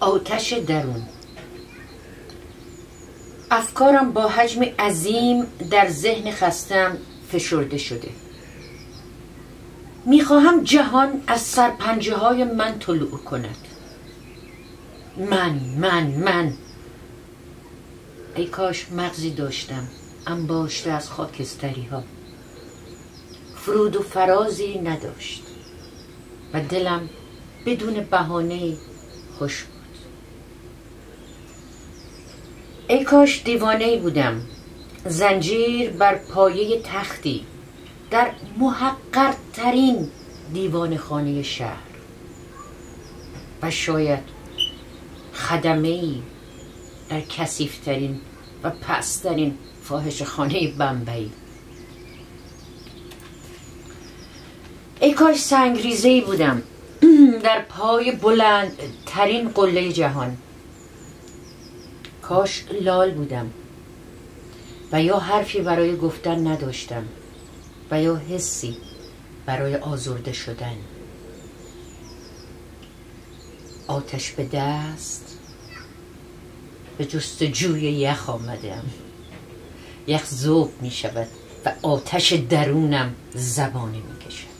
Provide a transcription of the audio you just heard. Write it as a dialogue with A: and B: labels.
A: آتش درون. افکارم با حجم عظیم در ذهن خستم فشرده شده. میخواهم جهان از سرپنجه های من طلوع کند. من ای کاش مغزی داشتم انباشته از خاکستری ها. فرود و فرازی نداشت و دلم بدون بهانه خوش بود. ای کاش دیوانه‌ای بودم، زنجیر بر پایه تختی در محقرترین دیوان خانه شهر، و شاید خدمه‌ای در کثیف‌ترین و پست‌ترین فاحشه‌خانه بمبئی. ای کاش سنگریزه‌ای بودم در پای بلندترین قله جهان. کاش لال بودم و یا حرفی برای گفتن نداشتم و یا حسی برای آزرده شدن. آتش به دست به جستجوی یخ آمدم. یخ ذوب می شود و آتش درونم زبانه می کشد.